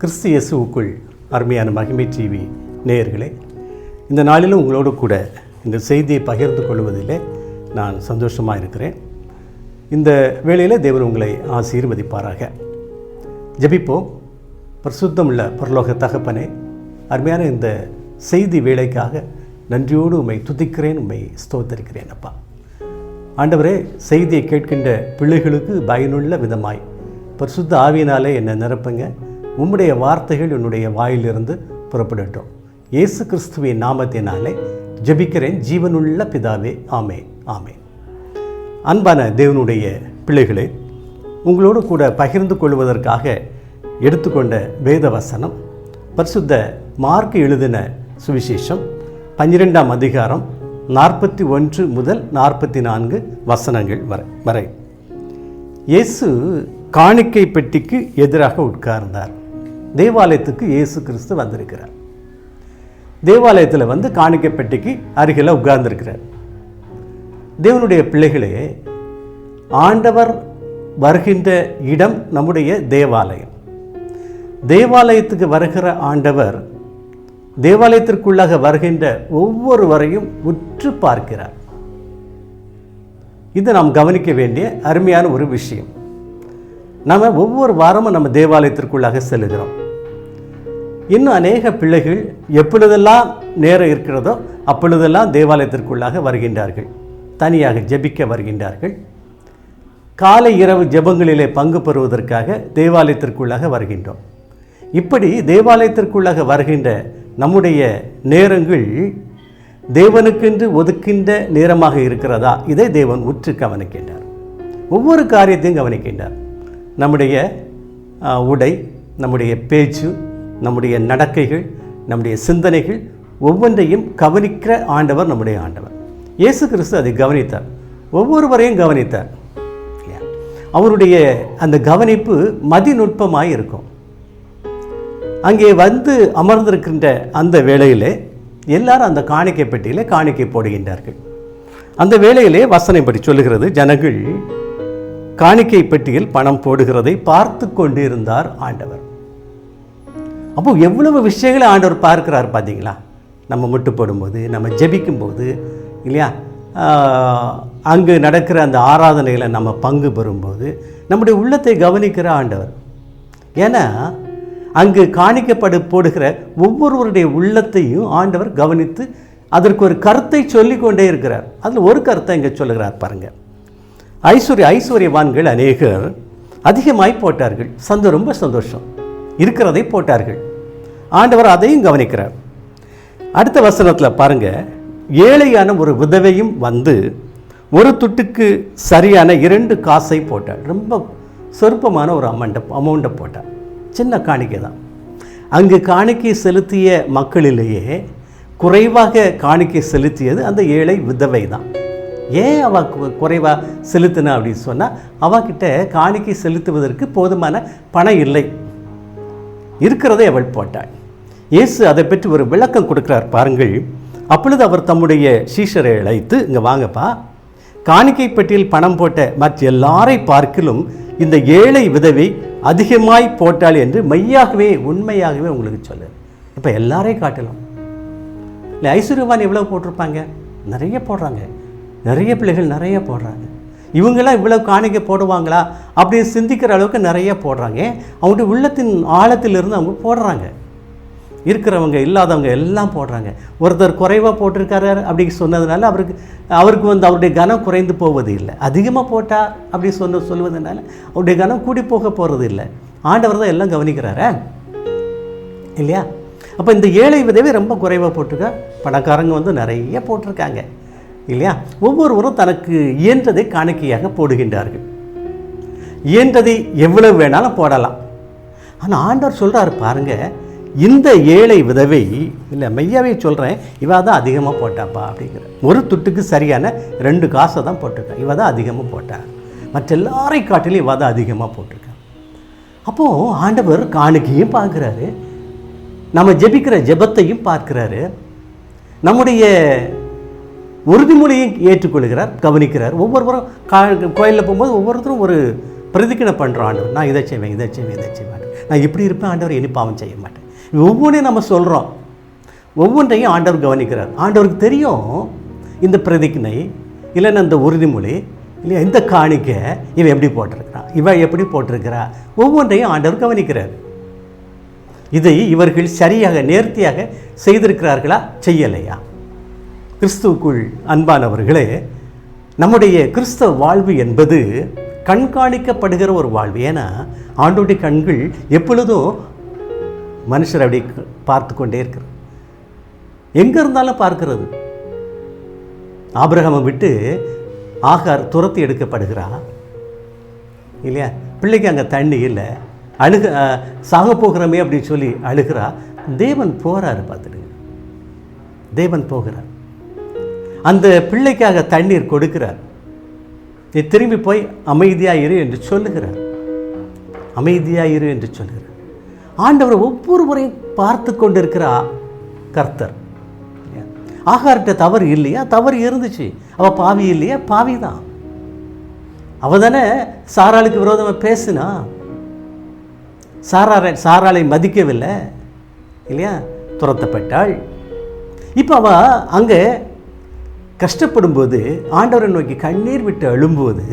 கிறிஸ்து இயேசுவுக்குள் அருமையான மகிமை டிவி நேயர்களே, இந்த நாளிலும் உங்களோடு கூட இந்த செய்தியை பகிர்ந்து கொள்வதிலே நான் சந்தோஷமாக இருக்கிறேன். இந்த வேளையில் தேவன் உங்களை ஆசீர்வதிப்பாராக. ஜெபிப்போம். பரிசுத்தமுள்ள பரலோக தகப்பனே, அருமையான இந்த செய்தி வேளைக்காக நன்றியோடு உம்மை துதிக்கிறேன், உம்மை ஸ்தோத்தரிக்கிறேன். அப்பா ஆண்டவரே, செய்தியை கேட்கின்ற பிள்ளைகளுக்கு பயனுள்ள விதமாய் பரிசுத்த ஆவியினாலே என்னை நிரப்புங்க. உம்முடைய வார்த்தைகள் என்னுடைய வாயிலிருந்து புறப்படட்டும். இயேசு கிறிஸ்துவின் நாமத்தினாலே ஜெபிக்கிறேன் ஜீவனுள்ள பிதாவே, ஆமென், ஆமென். அன்பான தேவனுடைய பிள்ளைகளே, உங்களோடு கூட பகிர்ந்து கொள்வதற்காக எடுத்துக்கொண்ட வேத வசனம் பரிசுத்த மார்க் எழுதின சுவிசேஷம் 12ஆம் அதிகாரம் 41 முதல் 44 வசனங்கள் வரை. இயேசு காணிக்கை பெட்டிக்கு எதிராக உட்கார்ந்தார். தேவாலயத்துக்கு இயேசு கிறிஸ்து வந்திருக்கிறார். தேவாலயத்தில் காணிக்கை பெட்டிக்கு அருகில் உட்கார்ந்திருக்கிறார். தேவனுடைய பிள்ளைகளே, ஆண்டவர் வருகின்ற இடம் நம்முடைய தேவாலயம். தேவாலயத்துக்கு வருகிற ஆண்டவர் தேவாலயத்திற்குள்ளாக வருகின்ற ஒவ்வொருவரையும் உற்று பார்க்கிறார். இது நாம் கவனிக்க வேண்டிய அருமையான ஒரு விஷயம். நாம் ஒவ்வொரு வாரமும் நம்ம தேவாலயத்திற்குள்ளாக செல்கிறோம். இன்னும் அநேக பிள்ளைகள் எப்பொழுதெல்லாம் நேரம் இருக்கிறதோ அப்பொழுதெல்லாம் தேவாலயத்திற்குள்ளாக வருகின்றார்கள். தனியாக ஜெபிக்க வருகின்றார்கள். காலை இரவு ஜெபங்களிலே பங்கு பெறுவதற்காக தேவாலயத்திற்குள்ளாக வருகின்றோம். இப்படி தேவாலயத்திற்குள்ளாக வருகின்ற நம்முடைய நேரங்கள் தேவனுக்கென்று ஒதுக்கின்ற நேரமாக இருக்கிறதா? இதை தேவன் உற்று கவனிக்கின்றார். ஒவ்வொரு காரியத்தையும் கவனிக்கின்றார். நம்முடைய உடை, நம்முடைய பேச்சு, நம்முடைய நடக்கைகள், நம்முடைய சிந்தனைகள் ஒவ்வொன்றையும் கவனிக்கிற ஆண்டவர் நம்முடைய ஆண்டவர். இயேசு கிறிஸ்து அதை கவனித்தார். ஒவ்வொருவரையும் கவனித்தார். அவருடைய அந்த கவனிப்பு மதிநுட்பமாய் இருக்கும். அங்கே அமர்ந்திருக்கின்ற அந்த வேளையிலே எல்லாரும் அந்த காணிக்கை பெட்டியிலே காணிக்கை போடுகின்றார்கள். அந்த வேளையிலே வசனப்படி சொல்லுகிறது, ஜனங்கள் காணிக்கை பெட்டியில் பணம் போடுகிறதை பார்த்து கொண்டு இருந்தார் ஆண்டவர். அப்போ எவ்வளவு விஷயங்களை ஆண்டவர் பார்க்கிறார் பார்த்தீங்களா? நம்ம முட்டு போடும்போது, நம்ம ஜெபிக்கும் போது இல்லையா, அங்கு நடக்கிற அந்த ஆராதனையில் நம்ம பங்கு பெறும்போது நம்முடைய உள்ளத்தை கவனிக்கிற ஆண்டவர். ஏன்னா அங்கு போடுகிற ஒவ்வொருவருடைய உள்ளத்தையும் ஆண்டவர் கவனித்து அதற்கு ஒரு கருத்தை சொல்லிக் கொண்டே இருக்கிறார். அதில் ஒரு கருத்தை இங்கே சொல்லுகிறார் பாருங்கள். ஐஸ்வர்யவான்கள் அநேகர் அதிகமாய் போட்டார்கள். ரொம்ப சந்தோஷம், இருக்கிறதை போட்டார்கள். ஆண்டவர் அதையும் கவனிக்கிறார். அடுத்த வசனத்தில் பாருங்கள், ஏழையான ஒரு விதவையும் ஒரு துட்டுக்கு சரியான 2 காசை போட்டாள். ரொம்ப சொற்பமான ஒரு அமௌண்ட்டை போட்டாள். சின்ன காணிக்கை தான். அங்கு காணிக்கை செலுத்திய மக்களிலேயே குறைவாக காணிக்கை செலுத்தியது அந்த ஏழை விதவை தான். ஏன் அவள் குறைவாக செலுத்தினா அப்படின்னு சொன்னால், அவகிட்ட காணிக்கை செலுத்துவதற்கு போதுமான பணம் இல்லை. இருக்கிறதை அவள் போட்டாள். இயேசு அதை பற்றி ஒரு விளக்கம் கொடுக்கிறார் பாருங்கள். அப்பொழுது அவர் தம்முடைய சீஷரை அழைத்து, இங்கே வாங்கப்பா, காணிக்கை பெட்டியில் பணம் போட்ட மற்ற எல்லாரை பார்க்கிலும் இந்த ஏழை விதவை அதிகமாய் போட்டாள் என்று உண்மையாகவே உங்களுக்கு சொல்லு. இப்போ எல்லாரையும் காட்டலாம். இல்லை, ஐஸ்வர்யவான் எவ்வளோ போட்டிருப்பாங்க? நிறைய போடுறாங்க. நிறைய பிள்ளைகள் நிறைய போடுறாங்க. இவங்களாம் இவ்வளோ காணிக்கை போடுவாங்களா அப்படின்னு சிந்திக்கிற அளவுக்கு நிறைய போடுறாங்க. அவங்களுடைய உள்ளத்தின் ஆழத்திலிருந்து அவங்க போடுறாங்க. இருக்கிறவங்க இல்லாதவங்க எல்லாம் போடுறாங்க. ஒருத்தர் குறைவாக போட்டிருக்காரு அப்படி சொன்னதுனால அவருக்கு அவருடைய கனம் குறைந்து போவது இல்லை. அதிகமாக போட்டால் அப்படி சொல்வதனால அவருடைய கனம் கூடி போக போகிறது இல்லை. ஆண்டவர் தான் எல்லாம் கவனிக்கிறாரா இல்லையா? அப்போ இந்த ஏழை விதவை ரொம்ப குறைவாக போட்டிருக்கா, பணக்காரங்க நிறைய போட்டிருக்காங்க இல்லையா? ஒவ்வொருவரும் தனக்கு இயன்றதை காணிக்கையாக போடுகின்றார்கள். இயன்றதை எவ்வளவு வேணாலும் போடலாம். ஆனால் ஆண்டவர் சொல்கிறார் பாருங்கள், இந்த ஏழை விதவை, இல்லை மெய்யாவே சொல்கிறேன், இவா தான் அதிகமாக போட்டாப்பா அப்படிங்கிற. ஒரு துட்டுக்கு சரியான 2 காசை தான் போட்டிருக்கா. இவா தான் அதிகமாக போட்டா. மற்ற எல்லாரை காட்டிலும் இவா தான் அதிகமாக போட்டிருக்கா. அப்போது ஆண்டவர் காணிக்கையும் பார்க்குறாரு, நம்ம ஜெபிக்கிற ஜெபத்தையும் பார்க்குறாரு, நம்முடைய உறுதிமொழியை ஏற்றுக்கொள்கிறார், கவனிக்கிறார். ஒவ்வொருவரும் கோயிலில் போகும்போது ஒவ்வொருத்தரும் ஒரு பிரதிக்கணை பண்ணுறோம். ஆண்டவர் நான் இதை செய்வேன், இதை செய்வேன், இதை செய்வேன், நான் இப்படி இருப்பேன் ஆண்டவர், இனி பாவம் செய்ய மாட்டேன். ஒவ்வொன்றையும் நம்ம சொல்கிறோம், ஒவ்வொன்றையும் ஆண்டவர் கவனிக்கிறார். ஆண்டவருக்கு தெரியும் இந்த பிரதிக்கணை இல்லைன்னா இந்த உறுதிமொழி இல்லையா, இந்த காணிக்கை இவன் எப்படி போட்டிருக்கிறான், இவன் எப்படி போட்டிருக்கிறா, ஒவ்வொன்றையும் ஆண்டவர் கவனிக்கிறார். இதை இவர்கள் சரியாக நேர்த்தியாக செய்திருக்கிறார்களா, செய்யலையா? கிறிஸ்துவுக்குள் அன்பானவர்களே, நம்முடைய கிறிஸ்தவ வாழ்வு என்பது கண்காணிக்கப்படுகிற ஒரு வாழ்வு. ஏன்னா ஆண்டவருடைய கண்கள் எப்பொழுதும் மனுஷர் அப்படி பார்த்து கொண்டே இருக்கிறது, எங்கே இருந்தாலும் பார்க்கிறது. ஆபிரகாமை விட்டு ஆகார் துரத்தி எடுக்கப்படுகிறா இல்லையா, பிள்ளைக்கு அங்கே தண்ணி இல்லை, சாக போகிறோமே அப்படின்னு சொல்லி அழுகிறா. தேவன் போகிறாரு, பார்த்துடுங்க, தேவன் போகிறார், அந்த பிள்ளைக்காக தண்ணீர் கொடுக்கிறார். நீ திரும்பி போய் அமைதியாயிரு என்று சொல்லுகிறார், அமைதியாயிரு என்று சொல்லுகிறார். ஆண்டவர் ஒவ்வொருவரையும் பார்த்து கொண்டிருக்கிறா கர்த்தர். ஆகார்கிட்ட தவறு இல்லையா, தவறு இருந்துச்சு. அவள் பாவி இல்லையா, பாவி தான். அவள் தானே சாராளுக்கு விரோதமாக பேசுனா, சாராளை மதிக்கவில்லை இல்லையா, துரத்தப்பட்டாள். இப்போ அவள் அங்கே கஷ்டப்படும்போது ஆண்டவரை நோக்கி கண்ணீர் விட்டு அழும்போது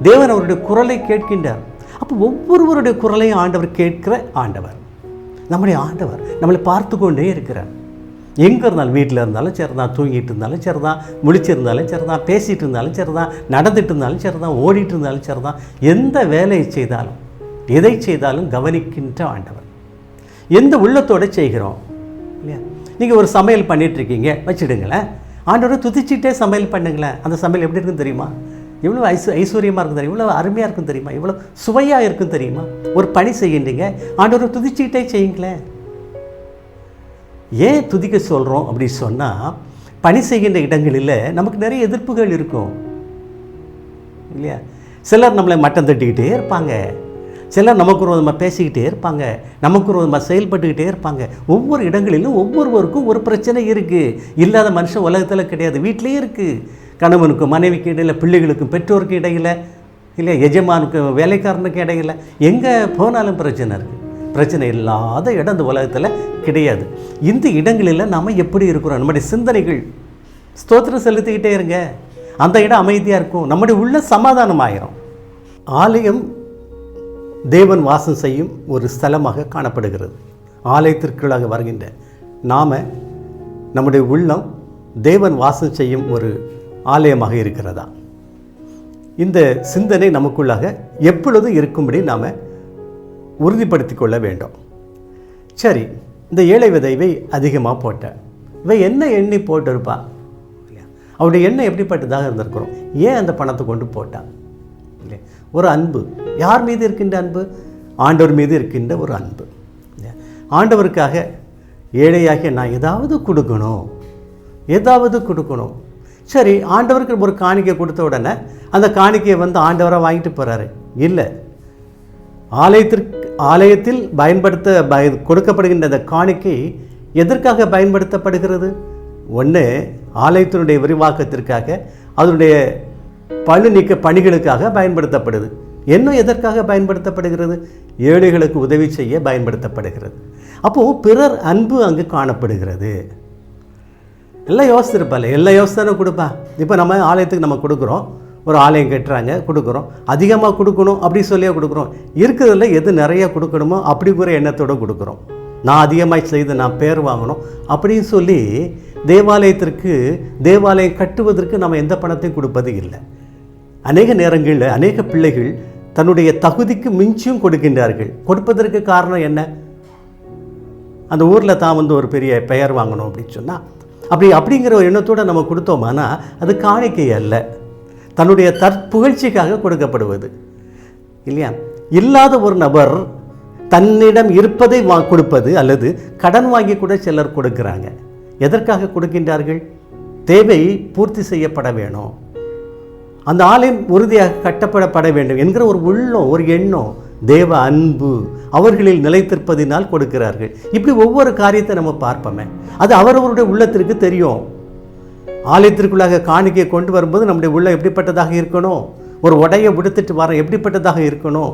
தேவன் அவருடைய குரலை கேட்கின்றார். அப்போ ஒவ்வொருவருடைய குரலையும் ஆண்டவர் கேட்கிற ஆண்டவர், நம்முடைய ஆண்டவர் நம்மளை பார்த்து கொண்டே இருக்கிறார். எங்கே இருந்தாலும், வீட்டில் இருந்தாலும் சரி தான், தூங்கிட்டு இருந்தாலும் சரி தான், முழிச்சிருந்தாலும் சரி தான், பேசிகிட்டு இருந்தாலும் சரி தான், நடந்துட்டு இருந்தாலும் சரி தான், ஓடிட்டு இருந்தாலும் சரி தான், எந்த வேலையை செய்தாலும் எதை செய்தாலும் கவனிக்கின்ற ஆண்டவர். எந்த உள்ளத்தோடு செய்கிறோம் இல்லையா? நீங்கள் ஒரு சமையல் பண்ணிகிட்ருக்கீங்க வச்சுடுங்களேன், ஆண்டவரை துதிச்சிட்டே சமையல் பண்ணுங்களேன். அந்த சமையல் எப்படி இருக்குன்னு தெரியுமா, எவ்வளோ ஐஸ்வர்யமாக இருக்கும் தெரியுமா, இவ்வளோ அருமையாக இருக்கும் தெரியுமா, இவ்வளோ சுவையாக இருக்கும் தெரியுமா. ஒரு பணி செய்கின்றீங்க, ஆண்டவரை துதிச்சிக்கிட்டே செய்யுங்களேன். ஏன் துதிக்க சொல்கிறோம் அப்படி சொன்னால், பணி செய்கின்ற இடங்களில் நமக்கு நிறைய எதிர்ப்புகள் இருக்கும் இல்லையா. சிலர் நம்மளை மட்டம் தட்டிக்கிட்டே இருப்பாங்க, சிலர் நமக்கு ஒரு விதமாக பேசிக்கிட்டே இருப்பாங்க, நமக்கு ஒரு விதமாக செயல்பட்டுக்கிட்டே இருப்பாங்க. ஒவ்வொரு இடங்களிலும் ஒவ்வொருவருக்கும் ஒரு பிரச்சனை இருக்குது. இல்லாத மனுஷன் உலகத்தில் கிடையாது, வீட்டிலேயே இருக்குது. கணவனுக்கும் மனைவிக்கு இடையில், பிள்ளைகளுக்கும் பெற்றோருக்கு இடையில் இல்லை, எஜமானுக்கும் வேலைக்காரனுக்கு இடையில், எங்கே போனாலும் பிரச்சனை இருக்குது. பிரச்சனை இல்லாத இடம் இந்த உலகத்தில் கிடையாது. இந்த இடங்களில் நாம் எப்படி இருக்கிறோம், நம்முடைய சிந்தனைகள் ஸ்தோத்திரம் செலுத்திக்கிட்டே இருங்க, அந்த இடம் அமைதியாக இருக்கும், நம்முடைய உள்ள சமாதானம் ஆயிரும். ஆலயம் தேவன் வாசம் செய்யும் ஒரு ஸ்தலமாக காணப்படுகிறது. ஆலயத்திற்குள்ளாக வருகின்ற நாம், நம்முடைய உள்ளம் தேவன் வாசம் செய்யும் ஒரு ஆலயமாக இருக்கிறதா? இந்த சிந்தனை நமக்குள்ளாக எப்பொழுதும் இருக்கும்படி நாம் உறுதிப்படுத்தி கொள்ள வேண்டும். சரி, இந்த ஏழை விதைவை அதிகமாக போட்டேன், இவன் என்ன எண்ணி போட்டிருப்பா இல்லையா, அவருடைய எண்ணெய் எப்படிப்பட்டதாக இருந்திருக்கிறோம், ஏன் அந்த பணத்தை கொண்டு போட்டான் இல்லையா? ஒரு அன்பு, யார் மீது இருக்கின்ற அன்பு? ஆண்டவர் மீது இருக்கின்ற ஒரு அன்பு. ஆண்டவருக்காக ஏழையாகிய நான் ஏதாவது கொடுக்கணும். சரி, ஆண்டவருக்கு ஒரு காணிக்கை கொடுத்த உடனே அந்த காணிக்கையை ஆண்டவராக வாங்கிட்டு போகிறாரு இல்லை. ஆலயத்தில் கொடுக்கப்படுகின்ற அந்த காணிக்கை எதற்காக பயன்படுத்தப்படுகிறது? ஒன்று, ஆலயத்தினுடைய விரிவாக்கத்திற்காக, அதனுடைய பழு நீக்க பணிகளுக்காக பயன்படுத்தப்படுது. இன்னும் எதற்காக பயன்படுத்தப்படுகிறது? ஏழைகளுக்கு உதவி செய்ய பயன்படுத்தப்படுகிறது. அப்போது பிறர் அன்பு அங்கு காணப்படுகிறது. எல்லாம் யோசிச்சிருப்பாள், எல்லா யோசனையும் கொடுப்பா. இப்போ நம்ம ஆலயத்துக்கு நம்ம கொடுக்குறோம், ஒரு ஆலயம் கட்டுறாங்க, கொடுக்குறோம், அதிகமாக கொடுக்கணும் அப்படி சொல்லியே கொடுக்குறோம். இருக்கிறதுல எது நிறைய கொடுக்கணுமோ அப்படி கூட எண்ணத்தோடு கொடுக்குறோம். நான் அதிகமாக செய்து நான் பேர் வாங்கணும் அப்படின்னு சொல்லி தேவாலயம் கட்டுவதற்கு நம்ம எந்த பணத்தையும் கொடுப்பது இல்லை. அநேக நேரங்களில் அநேக பிள்ளைகள் தன்னுடைய தகுதிக்கு மிஞ்சியும் கொடுக்கின்றார்கள். கொடுப்பதற்கு காரணம் என்ன? அந்த ஊரில் தான் ஒரு பெரிய பெயர் வாங்கணும் அப்படின்னு சொன்னால் அப்படிங்கிற ஒரு எண்ணத்தோடு நம்ம கொடுத்தோமானா அது காணிக்கை அல்ல, தன்னுடைய தற்புகழ்ச்சிக்காக கொடுக்கப்படுவது இல்லையா. இல்லாத ஒரு நபர் தன்னிடம் இருப்பதை கொடுப்பது அல்லது கடன் வாங்கி கூட சிலர் கொடுக்கிறாங்க. எதற்காக கொடுக்கின்றார்கள்? தேவை பூர்த்தி செய்யப்பட வேணும், அந்த ஆலயம் உறுதியாக கட்டப்படப்பட வேண்டும் என்கிற ஒரு உள்ளம், ஒரு எண்ணம், தேவ அன்பு அவர்களில் நிலைத்திருப்பதினால் கொடுக்கிறார்கள். இப்படி ஒவ்வொரு காரியத்தை நம்ம பார்ப்போமே, அது அவரவருடைய உள்ளத்திற்கு தெரியும். ஆலயத்திற்குள்ளாக காணிக்கையை கொண்டு வரும்போது நம்முடைய உள்ளம் எப்படிப்பட்டதாக இருக்கணும்? ஒரு உடையை உடுத்துட்டு வரேன் எப்படிப்பட்டதாக இருக்கணும்,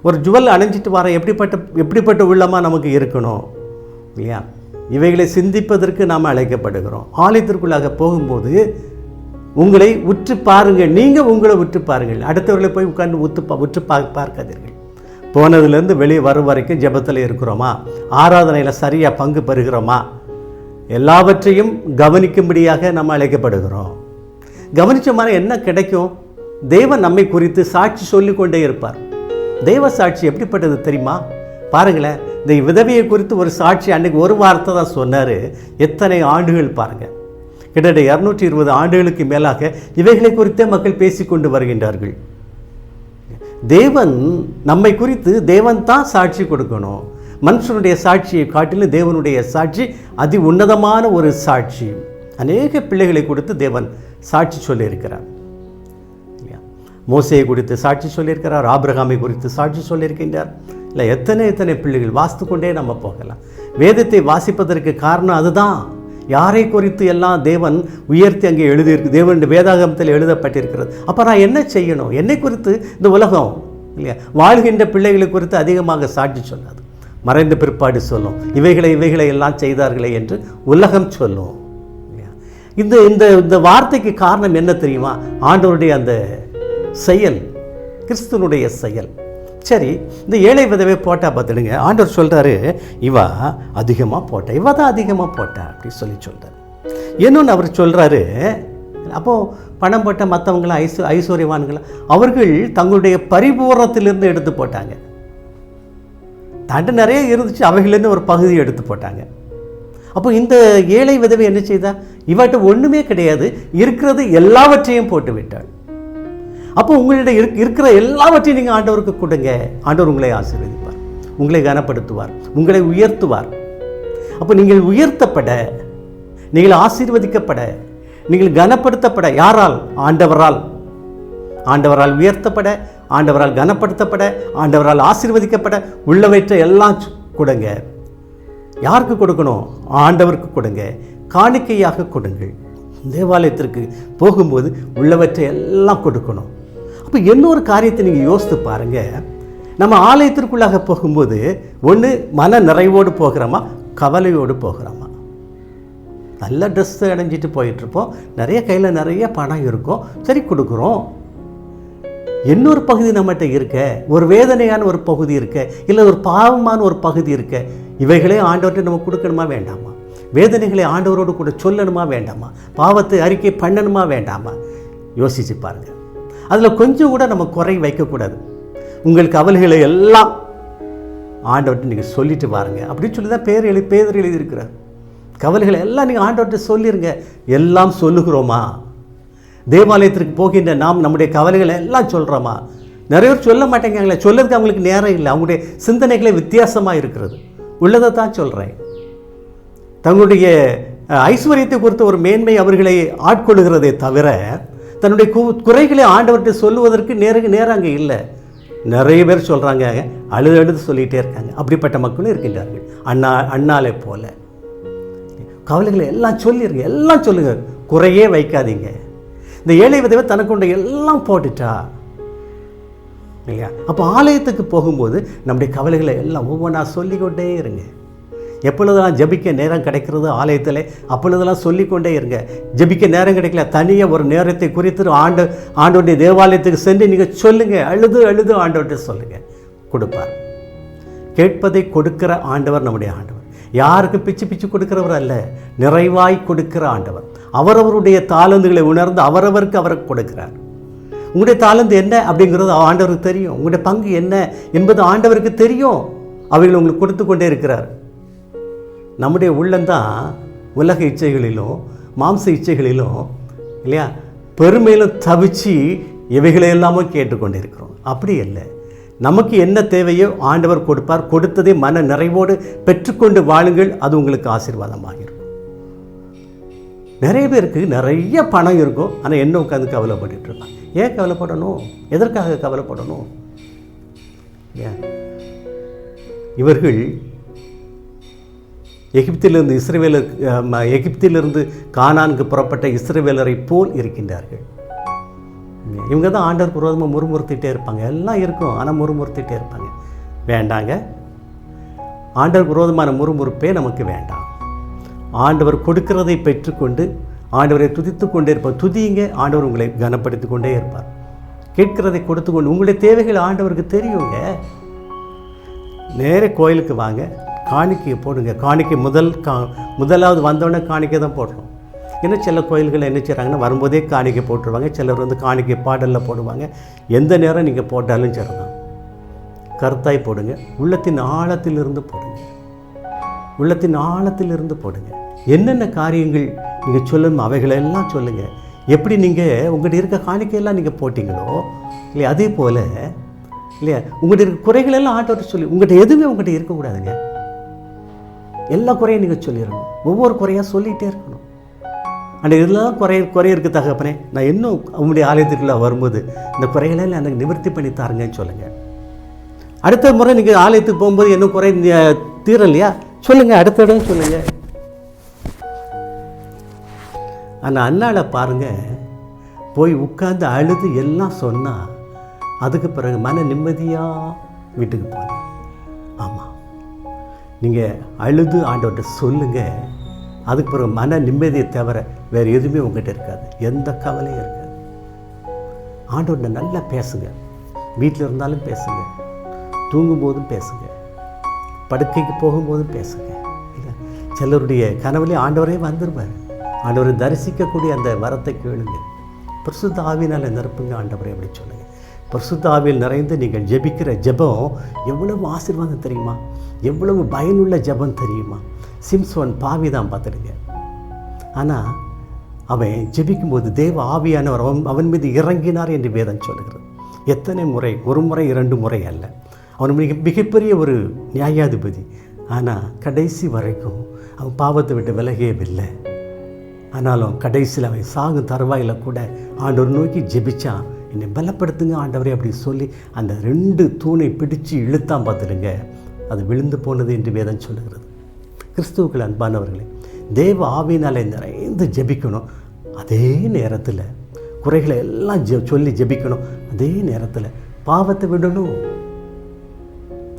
ஒரு ஜுவல் அணிஞ்சிட்டு வரேன் எப்படிப்பட்ட உள்ளமாக நமக்கு இருக்கணும் இல்லையா? இவைகளை சிந்திப்பதற்கு நாம் அழைக்கப்படுகிறோம். ஆலயத்திற்குள்ளாக போகும்போது உங்களை உற்று பாருங்கள், நீங்கள் உங்களை உற்று பாருங்கள். அடுத்தவர்களை போய் உட்கார்ந்து உற்று பார்க்காதீர்கள். போனதுலேருந்து வெளியே வரும் வரைக்கும் ஜெபத்தில் இருக்கிறோமா, ஆராதனையில் சரியாக பங்கு பெறுகிறோமா, எல்லாவற்றையும் கவனிக்கும்படியாக நம்ம அழைக்கப்படுகிறோம். கவனிச்சோம்னா என்ன கிடைக்கும்? தேவன் நம்மை குறித்து சாட்சி சொல்லி கொண்டே இருப்பார். தெய்வ சாட்சி எப்படிப்பட்டது தெரியுமா? பாருங்களேன், இந்த விதவையை குறித்து ஒரு சாட்சி அன்றைக்கி ஒரு வார்த்தை தான் சொன்னார். எத்தனை ஆண்டுகள் பாருங்கள், கிட்டத்தட்ட 220 ஆண்டுகளுக்கு மேலாக இவைகளை குறித்தே மக்கள் பேசிக்கொண்டு வருகின்றார்கள். தேவன் நம்மை குறித்து தேவன் தான் சாட்சி கொடுக்கணும். மனுஷனுடைய சாட்சியை காட்டிலும் தேவனுடைய சாட்சி அதி உன்னதமான ஒரு சாட்சி. அநேக பிள்ளைகளை கொடுத்து தேவன் சாட்சி சொல்லியிருக்கிறார். மோசையை குறித்து சாட்சி சொல்லியிருக்கிறார், ஆபிரகாமை குறித்து சாட்சி சொல்லியிருக்கின்றார். இல்லை எத்தனை பிள்ளைகள் வாசித்து கொண்டே நம்ம போகலாம். வேதத்தை வாசிப்பதற்கு காரணம் அதுதான். யாரை குறித்து எல்லாம் தேவன் உயர்த்தி அங்கே எழுதியிருக்கு, தேவனுடைய வேதாகமத்தில் எழுதப்பட்டிருக்கிறது. அப்போ நான் என்ன செய்யணும்? என்னை குறித்து இந்த உலகம் இல்லையா வாழ்கின்ற பிள்ளைகளை குறித்து அதிகமாக சாட்சி சொல்லாது. மறைந்த பிற்பாடு சொல்லும், இவைகளை எல்லாம் செய்தார்களே என்று உலகம் சொல்லும் இல்லையா? இந்த வார்த்தைக்கு காரணம் என்ன தெரியுமா? ஆண்டவருடைய அந்த செயல், கிறிஸ்துவனுடைய செயல். சரி, இந்த ஏழை விதவை போட்டா பார்த்துடுங்க. ஆண்டவர் சொல்கிறாரு, இவா அதிகமாக போட்டா, இவ தான் அதிகமாக போட்டா அப்படி சொல்கிறார். இன்னொன்று அவர் சொல்கிறாரு, அப்போது பணம் போட்ட மற்றவங்களாம் ஐஸ்வர்யவான்கள் அவர்கள் தங்களுடைய பரிபூரணத்திலிருந்து எடுத்து போட்டாங்க. தாண்ட நிறைய இருந்துச்சு, அவைகளிலிருந்து ஒரு பகுதியை எடுத்து போட்டாங்க. அப்போ இந்த ஏழை விதவை என்ன செய்தா? இவட்ட ஒன்றுமே கிடையாது, இருக்கிறது எல்லாவற்றையும் போட்டு விட்டாள். அப்போ உங்களிடம் இருக்கிற எல்லாவற்றையும் நீங்கள் ஆண்டவருக்கு கொடுங்க. ஆண்டவர் உங்களை ஆசீர்வதிப்பார், உங்களை கனப்படுத்துவார், உங்களை உயர்த்துவார். அப்போ நீங்கள் உயர்த்தப்பட, நீங்கள் ஆசீர்வதிக்கப்பட, நீங்கள் கனப்படுத்தப்பட யாரால்? ஆண்டவரால். ஆண்டவரால் உயர்த்தப்பட, ஆண்டவரால் கனப்படுத்தப்பட, ஆண்டவரால் ஆசீர்வதிக்கப்பட உள்ளவற்றை எல்லாம் கொடுங்க. யாருக்கு கொடுக்கணும்? ஆண்டவருக்கு கொடுங்க. காணிக்கையாக கொடுங்கள். தேவாலயத்திற்கு போகும்போது உள்ளவற்றை எல்லாம் கொடுக்கணும். அப்போ இன்னொரு காரியத்தை நீங்கள் யோசித்து பாருங்கள். நம்ம ஆலயத்திற்குள்ளாக போகும்போது ஒன்று மன நிறைவோடு போகிறோமா, கவலையோடு போகிறோமா? நல்ல ட்ரெஸ்ஸு அடைஞ்சிட்டு போயிட்டுருப்போம், நிறைய கையில் நிறைய பணம் இருக்கும், சரி கொடுக்குறோம். இன்னொரு பகுதி நம்மகிட்ட இருக்க, ஒரு வேதனையான ஒரு பகுதி இருக்க, இல்லை ஒரு பாவமான ஒரு பகுதி இருக்க, இவைகளே ஆண்டவர்கிட்ட நம்ம கொடுக்கணுமா வேண்டாமா? வேதனைகளை ஆண்டவரோடு கூட சொல்லணுமா வேண்டாமா? பாவத்தை அறிக்கை பண்ணணுமா வேண்டாமா? யோசிச்சு பாருங்கள். அதில் கொஞ்சம் கூட நம்ம குறை வைக்கக்கூடாது. உங்கள் கவலைகளை எல்லாம் ஆண்டவர்கிட்ட நீங்கள் சொல்லிட்டு பாருங்க அப்படின்னு சொல்லி தான் பேதர் எழுதியிருக்கிறார். கவலைகளை எல்லாம் நீங்கள் ஆண்டவர்கிட்ட சொல்லிடுங்க. எல்லாம் சொல்லுகிறோமா? தேவாலயத்திற்கு போகின்ற நாம் நம்முடைய கவலைகளை எல்லாம் சொல்கிறோமா? நிறைய பேர் சொல்ல மாட்டேங்காங்களே, சொல்லதுக்கு அவங்களுக்கு நேரம் இல்லை. அவங்களுடைய சிந்தனைகளே வித்தியாசமாக இருக்கிறது. உள்ளதை தான் சொல்கிறேன். தங்களுடைய ஐஸ்வர்யத்தை குறித்த ஒரு மேன்மை அவர்களை ஆட்கொள்கிறதே தவிர தன்னுடைய குறைகளை ஆண்டவர்கிட்ட சொல்லுவதற்கு நேரம் அங்கே இல்லை. நிறைய பேர் சொல்கிறாங்க, அழுது சொல்லிகிட்டே இருக்காங்க. அப்படிப்பட்ட மக்களும் இருக்கின்றார்கள். அண்ணாலே போல கவலைகளை எல்லாம் சொல்லிடுங்க, எல்லாம் சொல்லுங்க, குறையே வைக்காதீங்க. இந்த ஏழை விதவை தனக்குண்ட எல்லாம் போட்டுட்டா இல்லையா? அப்போ ஆலயத்துக்கு போகும்போது நம்முடைய கவலைகளை எல்லாம் ஒவ்வொன்றா சொல்லிக்கொண்டே இருங்க. எப்பொழுதெல்லாம் ஜபிக்க நேரம் கிடைக்கிறது ஆலயத்தில் அப்பொழுதெல்லாம் சொல்லிக்கொண்டே இருங்க. ஜபிக்க நேரம் கிடைக்கல, தனியாக ஒரு நேரத்தை குறித்து ஆண்டவருடைய தேவாலயத்துக்கு சென்று நீங்கள் சொல்லுங்கள். அழுது ஆண்டவர்கிட்ட சொல்லுங்கள், கொடுப்பார். கேட்பதை கொடுக்கிற ஆண்டவர் நம்முடைய ஆண்டவர். யாருக்கும் பிச்சு கொடுக்கிறவர் அல்ல, நிறைவாய் கொடுக்கிற ஆண்டவர். அவரவருடைய தாளந்துகளை உணர்ந்து அவரவருக்கு அவருக்கு கொடுக்கிறார். உங்களுடைய தாளந்து என்ன அப்படிங்கிறது ஆண்டவருக்கு தெரியும். உங்களுடைய பங்கு என்ன என்பது ஆண்டவருக்கு தெரியும். அவைகளை உங்களுக்கு கொடுத்து கொண்டே இருக்கிறார். நம்முடைய உள்ளந்தான் உலக இச்சைகளிலும் மாம்ச இச்சைகளிலும் இல்லையா பெருமையிலும் தவிச்சு இவைகளை எல்லாமே கேட்டுக்கொண்டே இருக்கிறோம். அப்படி இல்லை, நமக்கு என்ன தேவையோ ஆண்டவர் கொடுப்பார். கொடுத்ததை மன நிறைவோடு பெற்றுக்கொண்டு வாழுங்கள், அது உங்களுக்கு ஆசீர்வாதமாக இருக்கும். நிறைய பேருக்கு நிறைய பணம் இருக்கும், ஆனால் என்ன உட்காந்து கவலைப்பட்டு இருப்பாங்க. ஏன் கவலைப்படணும்? எதற்காக கவலைப்படணும்? ஏன் இவர்கள் எகிப்திலிருந்து கானானுக்கு புறப்பட்ட இஸ்ரவேலரை போல் இருக்கின்றார்கள். இருக்குங்க. இவங்க தான் ஆண்டவருக்கு விரோதமாக முறுமுறுத்திட்டே இருப்பாங்க. எல்லாம் இருக்கும், ஆனால் முறுமுறுத்திட்டே இருப்பாங்க. வேண்டாங்க, ஆண்டவருக்கு விரோதமான முறுமுறுப்பே நமக்கு வேண்டாம். ஆண்டவர் கொடுக்கிறதை பெற்றுக்கொண்டு ஆண்டவரை துதித்து கொண்டே இருப்பார். துதிங்க, ஆண்டவர் உங்களை கனப்படுத்தி கொண்டே இருப்பார். கேட்கிறதை கொடுத்து கொண்டு உங்களுடைய தேவைகள் ஆண்டவருக்கு தெரியுங்க. நேர கோயிலுக்கு வாங்க, காணிக்கையை போடுங்க. காணிக்கை முதலாவது வந்தோடனே காணிக்கை தான் போடுறோம். இன்னும் சில கோயில்கள் என்ன செய்கிறாங்கன்னா வரும்போதே காணிக்கை போட்டுருவாங்க. சிலர் வந்து காணிக்கை பாடலில் போடுவாங்க. எந்த நேரம் நீங்கள் போட்டாலும் சரி தான், கருத்தாய் போடுங்க. உள்ளத்தின் ஆழத்திலிருந்து போடுங்க. உள்ளத்தின் ஆழத்திலிருந்து போடுங்க. என்னென்ன காரியங்கள் நீங்கள் சொல்லணும் அவைகளெல்லாம் சொல்லுங்கள். எப்படி நீங்கள் உங்கள்கிட்ட இருக்க காணிக்கையெல்லாம் நீங்கள் போட்டிங்களோ இல்லையா, அதே போல் இல்லையா உங்கள்கிட்ட இருக்க குறைகளெல்லாம் ஆண்டவர்கிட்ட சொல்லி, உங்கள்கிட்ட எதுவுமே உங்கள்கிட்ட இருக்கக்கூடாதுங்க. எல்லா குறையும் நீங்கள் சொல்லிடணும். ஒவ்வொரு குறையாக சொல்லிகிட்டே இருக்கணும். அந்த இதெல்லாம் குறை இருக்க தகப்பனே, நான் இன்னும் உங்களுடைய ஆலயத்துக்குள்ளே வரும்போது இந்த குறைகளெல்லாம் எனக்கு நிவர்த்தி பண்ணி தாருங்கன்னு சொல்லுங்கள். அடுத்த முறை நீங்கள் ஆலயத்துக்கு போகும்போது இன்னும் குறை தீரலையா சொல்லுங்கள், அடுத்த இடம் சொல்லுங்கள். ஆனால் அண்ணாளை பாருங்கள், போய் உட்கார்ந்து அழுது எல்லாம் சொன்னால் அதுக்கு பிறகு மன நிம்மதியாக வீட்டுக்கு போங்க. ஆமாம், நீங்கள் அழுது ஆண்டவர்கிட்ட சொல்லுங்கள். அதுக்கு பிறகு மன நிம்மதியை தவிர வேறு எதுவுமே உங்கள்கிட்ட இருக்காது. எந்த கவலையும் இருக்காது. ஆண்டவர்கிட்ட நல்லா பேசுங்க. வீட்டில் இருந்தாலும் பேசுங்க, தூங்கும்போதும் பேசுங்க, படுக்கைக்கு போகும்போதும் பேசுங்க. இல்லை, சிலருடைய கனவுலேயே ஆண்டவரே வந்துடுவார். ஆண்டவரை தரிசிக்கக்கூடிய அந்த வரத்தை கேளுங்க. பரிசுத்த ஆவியினால் நிரப்புங்க ஆண்டவரே அப்படி சொல்லுங்கள். பரிசுத்த ஆவியில் நிறைந்து நீங்கள் ஜெபிக்கிற ஜெபம் எவ்வளவு ஆசீர்வாதம் தெரியுமா, எவ்வளவு பயனுள்ள ஜெபம் தெரியுமா. சிம்சோன் பாவி தான் பார்த்துடுங்க. ஆனால் அவன் ஜெபிக்கும்போது தேவ ஆவியானவர் அவன் மீது இறங்கினார் என்று வேதம் சொல்லுகிறது. எத்தனை முறை? ஒரு முறை, 2 முறை அல்ல. அவன் மிகப்பெரிய ஒரு நியாயாதிபதி. ஆனால் கடைசி வரைக்கும் அவன் பாவத்தை விட்டு விலகவே. ஆனாலும் கடைசியில் அவன் சாகும் தருவாயில் கூட ஆண்டவர் நோக்கி ஜெபிச்சான். என்னை பலப்படுத்துங்க ஆண்டவரே அப்படி சொல்லி அந்த 2 தூணை பிடிச்சு இழுத்தான் பார்த்துடுங்க. அது விழுந்து போனது என்று வேதம் சொல்லுகிறது. கிறிஸ்துவுக்கள் அன்பானவர்களே, தேவ ஆவியினாலே நிறைந்து ஜெபிக்கணும். அதே நேரத்தில் குறைகளை எல்லாம் சொல்லி ஜெபிக்கணும். அதே நேரத்தில் பாவத்தை விடணும்.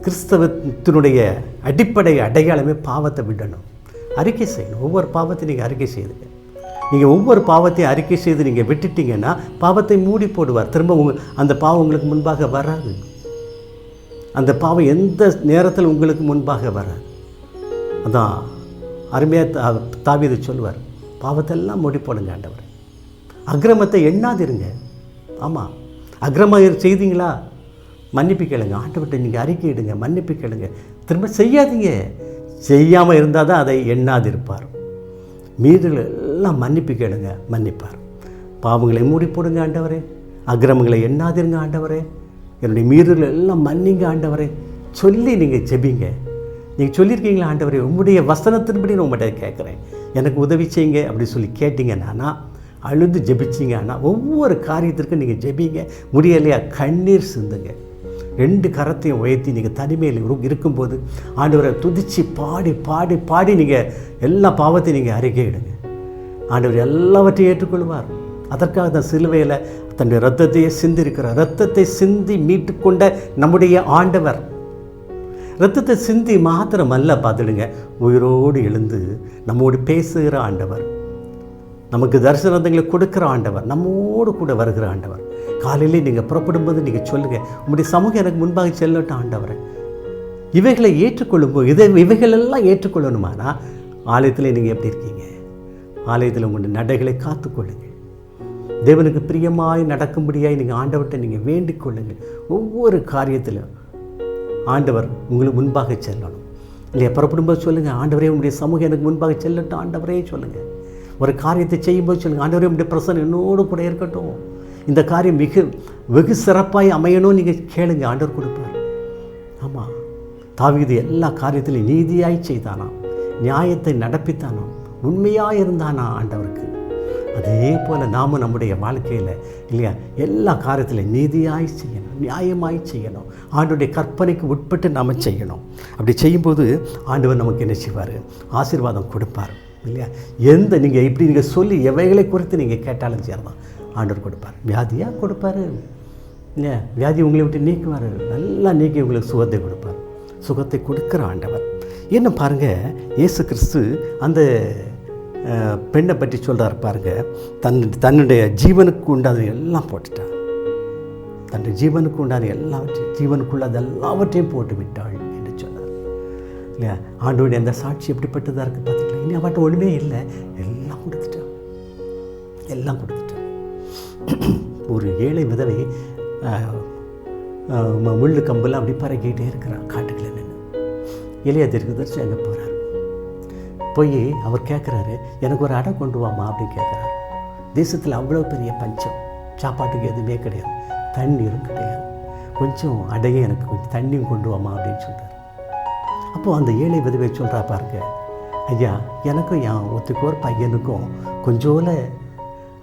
கிறிஸ்தவத்தினுடைய அடிப்படை அடையாளமே பாவத்தை விடணும். அறிக்கை செய்யணும். ஒவ்வொரு பாவத்தையும் நீங்கள் அறிக்கை செய்துங்க. நீங்கள் ஒவ்வொரு பாவத்தையும் அறிக்கை செய்து நீங்கள் விட்டுட்டீங்கன்னா பாவத்தை மூடி போடுவார். திரும்ப அந்த பாவம் உங்களுக்கு முன்பாக வராது. அந்த பாவம் எந்த நேரத்தில் உங்களுக்கு முன்பாக வராது. அதான் அருமையாக தாவீது சொல்லுவார், பாவத்தெல்லாம் மூடி போடுங்க ஆண்டவர். அக்கிரமத்தை எண்ணாதிருங்க. ஆமாம், அக்கிரமம் செய்தீங்களா, மன்னிப்பு கேளுங்க ஆண்டவர்கிட்ட. நீங்கள் அறிக்கை இடுங்க, மன்னிப்பு கேளுங்க. திரும்ப செய்யாதீங்க. செய்யாமல் இருந்தால் தான் அதை எண்ணாதிருப்பார். மீறல் எல்லாம் மன்னிப்பு கேளுங்க, மன்னிப்பார். பாவங்களை மூடி போடுங்க ஆண்டவரே, அக்கிரமங்களை எண்ணாதிருங்க ஆண்டவரே, என்னுடைய மீறல் எல்லாம் மன்னிங்க ஆண்டவரே சொல்லி நீங்கள் ஜெபிங்க. நீங்கள் சொல்லியிருக்கீங்களா ஆண்டவரே, உங்களுடைய வசனத்தின்படி நான் உங்கள்கிட்ட கேட்குறேன், எனக்கு உதவி செய்யுங்க அப்படி சொல்லி கேட்டிங்கன்னா, அழுது ஜெபிச்சிங்க. ஆனால் ஒவ்வொரு காரியத்திற்கும் நீங்கள் ஜெபிங்க. முடியலையா கண்ணீர் சிந்துங்க. 2 கரத்தையும் உயர்த்தி நீங்கள் தனிமையில் இருக்கும்போது ஆண்டவரை துதித்து பாடி பாடி பாடி நீங்கள் எல்லா பாவத்தையும் நீங்கள் அறிக்கையிடுங்க. ஆண்டவர் எல்லாவற்றையும் ஏற்றுக்கொள்வார். அதற்காக தான் சிலுவையில் தன்னுடைய இரத்தத்தையே சிந்திருக்கிறார். இரத்தத்தை சிந்தி மீட்டு கொண்ட நம்முடைய ஆண்டவர். இரத்தத்தை சிந்தி மாத்திரமல்ல, பார்த்துடுங்க, உயிரோடு எழுந்து நம்மோடு பேசுகிற ஆண்டவர், நமக்கு தரிசனங்களை கொடுக்குற ஆண்டவர், நம்மோடு கூட வருகிற ஆண்டவர். காலையிலே நீங்கள் புறப்படும்போது நீங்கள் சொல்லுங்கள், உங்களுடைய சமூகம் எனக்கு முன்பாக செல்லட்டும் ஆண்டவரை. இவைகளை ஏற்றுக்கொள்ளும்போது இவைகளெல்லாம் ஏற்றுக்கொள்ளணுமானா ஆலயத்தில் நீங்கள் எப்படி இருக்கீங்க? ஆலயத்தில் உங்களுடைய நடைகளை காத்துக்கொள்ளுங்கள். தேவனுக்கு பிரியமாய் நடக்கும்படியாய் நீங்கள் ஆண்டவர்கிட்ட நீங்கள் வேண்டிக் கொள்ளுங்கள். ஒவ்வொரு காரியத்திலும் ஆண்டவர் உங்களுக்கு முன்பாக செல்லணும் இல்லையா? புறப்படும்போது சொல்லுங்கள், ஆண்டவரே உங்களுடைய சமூகம் எனக்கு முன்பாக செல்லட்டும் ஆண்டவரே சொல்லுங்கள். ஒரு காரியத்தை செய்யும்போது சொல்லுங்கள், ஆண்டவரே உங்களுடைய பிரசன்னம் என்னோடு கூட இருக்கட்டும், இந்த காரியம் வெகு சிறப்பாய் அமையணும் நீங்கள் கேளுங்க, ஆண்டவர் கொடுப்பார். ஆமாம், தாவீது எல்லா காரியத்திலையும் நீதியாய் செய்தானாம், நியாயத்தை நடப்பித்தானாம், உண்மையாக இருந்தானா ஆண்டவருக்கு. அதே போல் நாமும் நம்முடைய வாழ்க்கையில் இல்லையா எல்லா காரியத்திலையும் நீதியாய் செய்யணும், நியாயமாய் செய்யணும், ஆண்டவருடைய கற்பனைக்கு உட்பட்டு நாம் செய்யணும். அப்படி செய்யும்போது ஆண்டவர் நமக்கு என்ன செய்வார்? ஆசீர்வாதம் கொடுப்பார் இல்லையா? நீங்கள் இப்படி நீங்கள் சொல்லி எவைகளை குறித்து நீங்கள் கேட்டாலும் சரிதான், ஆண்டவர் கொடுப்பார். வியாதியாக கொடுப்பார், இல்லையா? வியாதி உங்களை விட்டு நீக்குவார், நல்லா நீக்கி உங்களுக்கு சுகத்தை கொடுப்பார். சுகத்தை கொடுக்குற ஆண்டவர். என்ன பாருங்கள், இயேசு கிறிஸ்து அந்த பெண்ணை பற்றி சொல்கிறார் பாருங்கள். தன்னுடைய ஜீவனுக்கு உண்டான எல்லாம் போட்டுட்டார். தன்னுடைய ஜீவனுக்கு உண்டான எல்லாவற்றையும், ஜீவனுக்குள்ள எல்லாவற்றையும் போட்டு விட்டாள் என்று சொன்னார், இல்லையா? ஆண்டவனுடைய அந்த சாட்சி எப்படிப்பட்டதாக இருக்குது பார்த்துக்கலாம். இனி அவட்ட ஒன்றுமே இல்லை, எல்லாம் கொடுத்துட்டான், எல்லாம் கொடுத்துட்டான். ஒரு ஏழை விதவை முள்ளு கம்பெல்லாம் அப்படி பறக்கிட்டே இருக்கிறான் காட்டுக்குள்ள நின்று. எலியா தீர்க்கதரிசி அங்கே போகிறார். போய் அவர் கேட்குறாரு, எனக்கு ஒரு அடை கொண்டு வாமா அப்படின்னு கேட்குறாரு. தேசத்தில் அவ்வளோ பெரிய பஞ்சம், சாப்பாட்டுக்கு எதுவுமே கிடையாது, தண்ணீரும் கிடையாது, கொஞ்சம் அடையும் எனக்கு கொஞ்சம் தண்ணியும் கொண்டு வாமா அப்படின்னு சொல்கிறார். அப்போது அந்த ஏழை விதவை சொல்கிறா பாருங்க, ஐயா எனக்கும் என் ஒத்துக்கோர் பையனுக்கும் கொஞ்சோல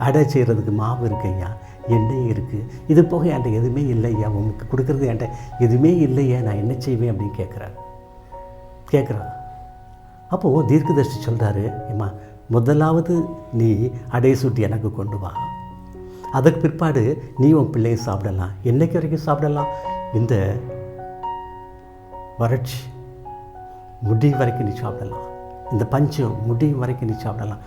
அடை செய்கிறதுக்கு மாவு இருக்கு ஐயா, எண்ணெய் இருக்குது, இது போக என்கிட்ட எதுவுமே இல்லையா, உங்களுக்கு கொடுக்குறது என்கிட்ட எதுவுமே இல்லையா, நான் என்ன செய்வேன் அப்படின்னு கேட்குறான். அப்போது தீர்க்கதரிசி சொல்கிறாரு, ஏம்மா முதலாவது நீ அடைய சுட்டி எனக்கு கொண்டு வா, அதுக்கு பிற்பாடு நீ உன் பிள்ளையை சாப்பிடலாம். என்னைக்கு வரைக்கும் சாப்பிடலாம்? இந்த வறட்சி முடிவு வரைக்கும் நீ சாப்பிடலாம், இந்த பஞ்சம் முடிவு வரைக்கும் நீ சாப்பிடலாம்,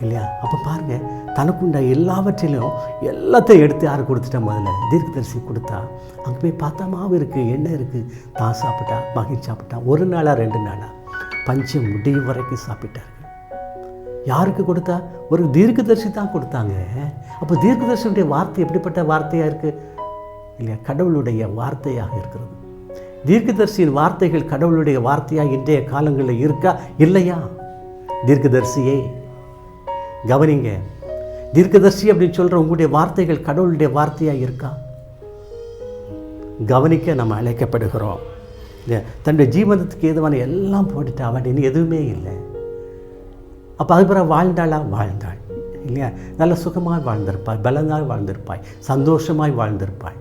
இல்லையா? அப்போ பாருங்கள், தனக்குண்ட எல்லாவற்றிலும் எல்லாத்தையும் எடுத்து யார் கொடுத்துட்டா? முதல்ல தீர்க்கதரிசி கொடுத்தா. அங்கே போய் பார்த்தா மாவு இருக்குது, எண்ணெய் இருக்குது, தான் சாப்பிட்டா, மகன் சாப்பிட்டா. ஒரு நாளா 2 நாளா பஞ்சம் முடிவு வரைக்கும் சாப்பிட்டார்கள். யாருக்கு கொடுத்தா? ஒரு தீர்க்கதரிசி தான் கொடுத்தாங்க. அப்போ தீர்க்கதரிசியுடைய வார்த்தை எப்படிப்பட்ட வார்த்தையாக இருக்குது, இல்லையா? கடவுளுடைய வார்த்தையாக இருக்கிறது. தீர்க்கதரிசியின் வார்த்தைகள் கடவுளுடைய வார்த்தையாக இன்றைய காலங்களில் இருக்கா இல்லையா? தீர்க்கதரிசியே கவனிங்க, தீர்க்கதரிசி அப்படின்னு சொல்கிற உங்களுடைய வார்த்தைகள் கடவுளுடைய வார்த்தையாக இருக்கா? கவனிக்க நம்ம அழைக்கப்படுகிறோம். தன்னுடைய ஜீவனத்துக்கு ஏதுவான எல்லாம் போட்டுட்டா, அப்படின்னு எதுவுமே இல்லை. அப்போ அதுக்கப்புறம் வாழ்ந்தாள், இல்லையா? நல்ல சுகமாக வாழ்ந்திருப்பாய், பலனாக வாழ்ந்திருப்பாய், சந்தோஷமாய் வாழ்ந்திருப்பாய்.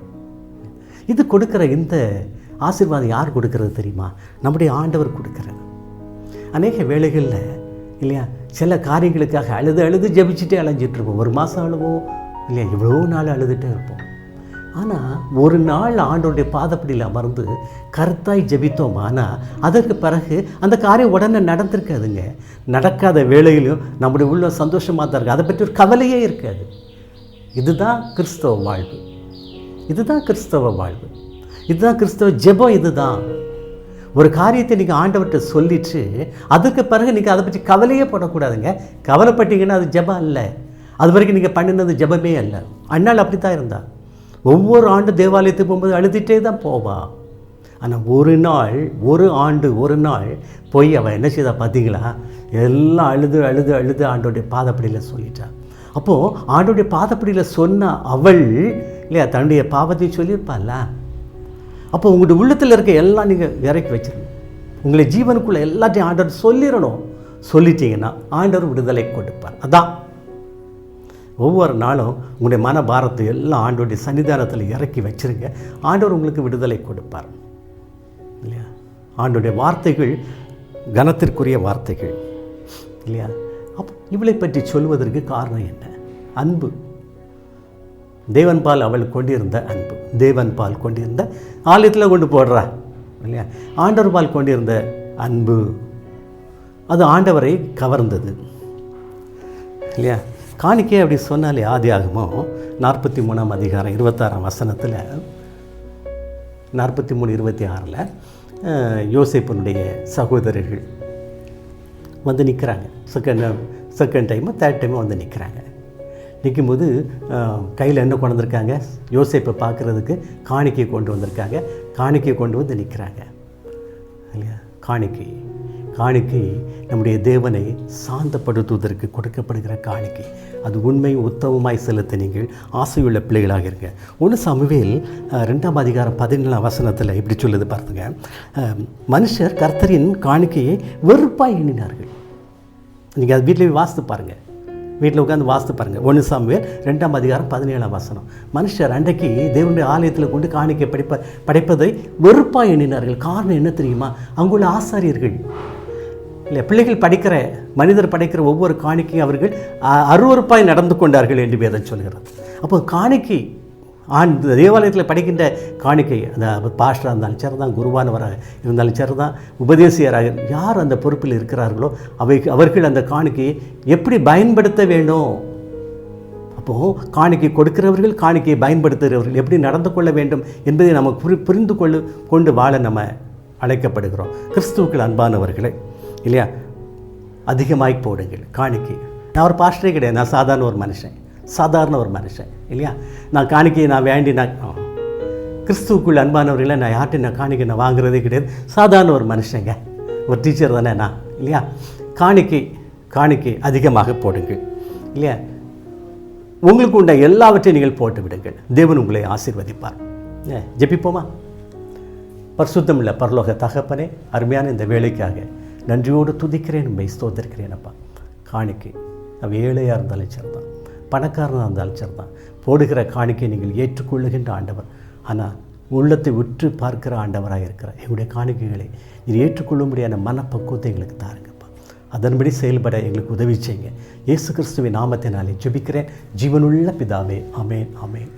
இது கொடுக்குற இந்த ஆசீர்வாதம் யார் கொடுக்கறது தெரியுமா? நம்முடைய ஆண்டவர் கொடுக்குறது. அநேக வேளைகளில், இல்லையா, சில காரியங்களுக்காக அழுது ஜெபிச்சுட்டே அலைஞ்சிட்ருப்போம். ஒரு மாதம் அழுவோம், இல்லையா, இவ்வளோ நாள் அழுதுகிட்டே இருப்போம். ஆனால் ஒரு நாள் ஆண்டோடைய பாதப்படியில் அமர்ந்து கருத்தாய் ஜெபித்தோம். ஆனால் அதற்கு பிறகு அந்த காரியம் உடனே நடந்திருக்காதுங்க. நடக்காத வேளையிலும் நம்முடைய உள்ள சந்தோஷமாக தான் இருக்குது, அதை பற்றி ஒரு கவலையே இருக்காது. இதுதான் கிறிஸ்தவ வாழ்வு, இதுதான் கிறிஸ்தவ வாழ்வு, இதுதான் கிறிஸ்தவ ஜெபம். இதுதான் ஒரு காரியத்தை நீங்கள் ஆண்டவர்கிட்ட சொல்லிட்டு அதுக்கு பிறகு நீங்கள் அதை பற்றி கவலையே போடக்கூடாதுங்க. கவலைப்பட்டீங்கன்னா அது ஜெபம் இல்லை, அது வரைக்கும் நீங்கள் பண்ணினது ஜெபமே அல்ல. அண்ணாள் அப்படி தான் இருந்தாள். ஒவ்வொரு ஆண்டு தேவாலயத்துக்கு போகும்போது அழுதுகிட்டே தான் போவா. ஆனால் ஒரு நாள் போய் அவள் என்ன செய்தா பார்த்தீங்களா? எல்லாம் அழுது ஆண்டோடைய பாதப்படியில் சொல்லிட்டாள். அப்போது ஆண்டோடைய பாதப்படியில் சொன்ன அவள், இல்லையா, தன்னுடைய பாவத்தையும் சொல்லியிருப்பாள்ல. அப்போ உங்களுடைய உள்ளத்தில் இருக்க எல்லாம் நீங்கள் இறக்கி வச்சிடணும். உங்களை ஜீவனுக்குள்ளே எல்லாத்தையும் ஆண்டவர் சொல்லிடணும். சொல்லிட்டீங்கன்னா ஆண்டவர் விடுதலை கொடுப்பார். அதான் ஒவ்வொரு நாளும் உங்களுடைய மன பாரத்தை எல்லாம் ஆண்டவருடைய சன்னிதானத்தில் இறக்கி வச்சுருங்க. ஆண்டவர் உங்களுக்கு விடுதலை கொடுப்பார், இல்லையா? ஆண்டவருடைய வார்த்தைகள் கனத்திற்குரிய வார்த்தைகள், இல்லையா? அப்போ இவளை பற்றி சொல்வதற்கு காரணம் என்ன? அன்பு. தேவன்பால் அவள் கொண்டிருந்த அன்பு, தேவன்பால் கொண்டிருந்த ஆலயத்தில் கொண்டு போடுறா, இல்லையா? ஆண்டவர் பால் கொண்டிருந்த அன்பு, அது ஆண்டவரை கவர்ந்தது, இல்லையா? காணிக்கை அப்படி சொன்னாலே ஆதியாகமோ 43ஆம் அதிகாரம் 26ஆம் வசனத்தில் 43:26 யோசேப்பினுடைய சகோதரர்கள் வந்து நிற்கிறாங்க. செகண்ட் டைமு தேர்ட் டைமும் வந்து நிற்கிறாங்க. நிற்கும்போது கையில் என்ன கொண்டு வந்திருக்காங்க? யோசேப்பை பார்க்குறதுக்கு காணிக்கை கொண்டு வந்திருக்காங்க. காணிக்கை கொண்டு வந்து நிற்கிறாங்க, இல்லையா? காணிக்கை நம்முடைய தேவனை சாந்தப்படுத்துவதற்கு கொடுக்கப்படுகிற காணிக்கை. அது உண்மையும் உத்தமமாய் செலுத்த நீங்கள் ஆசையுள்ள பிள்ளைகளாக இருங்க. 1 சாமுவேல் 2ஆம் அதிகாரம் 17ஆம் வசனத்தில் இப்படி சொல்லுது பாருங்க, மனுஷர் கர்த்தரின் காணிக்கையை வெறுப்பாய் எண்ணினார்கள். நீங்கள் அது வீட்டில் வாசித்து பாருங்கள், வீட்டில் உட்காந்து வாசித்து பாருங்கள். 1 சாமுவேல் 2ஆம் அதிகாரம் 17ஆம் வசனம். மனுஷர் அன்றைக்கு தேவனுடைய ஆலயத்தில் கொண்டு காணிக்கை படைப்பதை வெறுப்பாக எண்ணினார்கள். காரணம் என்ன தெரியுமா? அங்குள்ள ஆசாரியர்கள் இல்லை, பிள்ளைகள் படைக்கிற மனிதர் படைக்கிற ஒவ்வொரு காணிக்கையும் அவர்கள் அருவருப்பாய் நடந்து கொண்டார்கள் என்று வேதம் சொல்கிறது. அப்போ காணிக்கை தேவாலயத்தில் படைக்கின்ற காணிக்கை, அந்த பாஸ்டராக இருந்தாலும் சரி தான், குருவானவராக இருந்தாலும் சரி தான், உபதேசியராக யார் அந்த பொறுப்பில் இருக்கிறார்களோ அவர்கள் அந்த காணிக்கையை எப்படி பயன்படுத்த வேண்டும். அப்போது காணிக்கை கொடுக்கிறவர்கள், காணிக்கையை பயன்படுத்துகிறவர்கள் எப்படி நடந்து கொள்ள வேண்டும் என்பதை நம்ம புரிந்து கொண்டு வாழ நம்ம அழைக்கப்படுகிறோம். கிறிஸ்துவுக்கள் அன்பானவர்களே இல்லையா, அதிகமாய் போடுங்கள் காணிக்கை. நான் ஒரு பாஸ்டரே கிடையாது, நான் சாதாரண ஒரு மனுஷன் இல்லையா. நான் காணிக்கையை நான் வேண்டி கிறிஸ்துவுக்குள் அன்பானவர்களை நான் யார்கிட்ட காணிக்கை நான் வாங்குறதே கிடையாது. சாதாரண ஒரு மனுஷங்க, ஒரு டீச்சர் தானே நான் இல்லையா. காணிக்கை அதிகமாக போடுங்கள் இல்லையா. உங்களுக்கு உண்ட எல்லாவற்றையும் நீங்கள் போட்டு விடுங்கள். தேவன் உங்களை ஆசீர்வதிப்பார். ஜெபிப்போமா? பரிசுத்தமுள்ள பரலோக தகப்பனே, அருமையான இந்த வேலைக்காக நன்றியோடு துதிக்கிறேன், உண்மை ஸ்தோத்திருக்கிறேன் அப்பா. காணிக்கை ஏழையாக இருந்தாலும் சரிதான், பணக்காரனாக இருந்தாலும் சரிதான், போடுகிற காணிக்கை நீங்கள் ஏற்றுக்கொள்ளுகின்ற ஆண்டவர். ஆனால் உள்ளத்தை உற்று பார்க்கிற ஆண்டவராக இருக்கிறார். எங்களுடைய காணிக்கைகளை இது ஏற்றுக்கொள்ளும்படியான மனப்பக்குவத்தை எங்களுக்கு தாருங்கப்பா. அதன்படி செயல்பட எங்களுக்கு உதவி செய்யுங்க. இயேசு கிறிஸ்துவின் நாமத்தினாலே ஜெபிக்கிறேன், ஜீவனுள்ள பிதாவே. ஆமென், ஆமென்.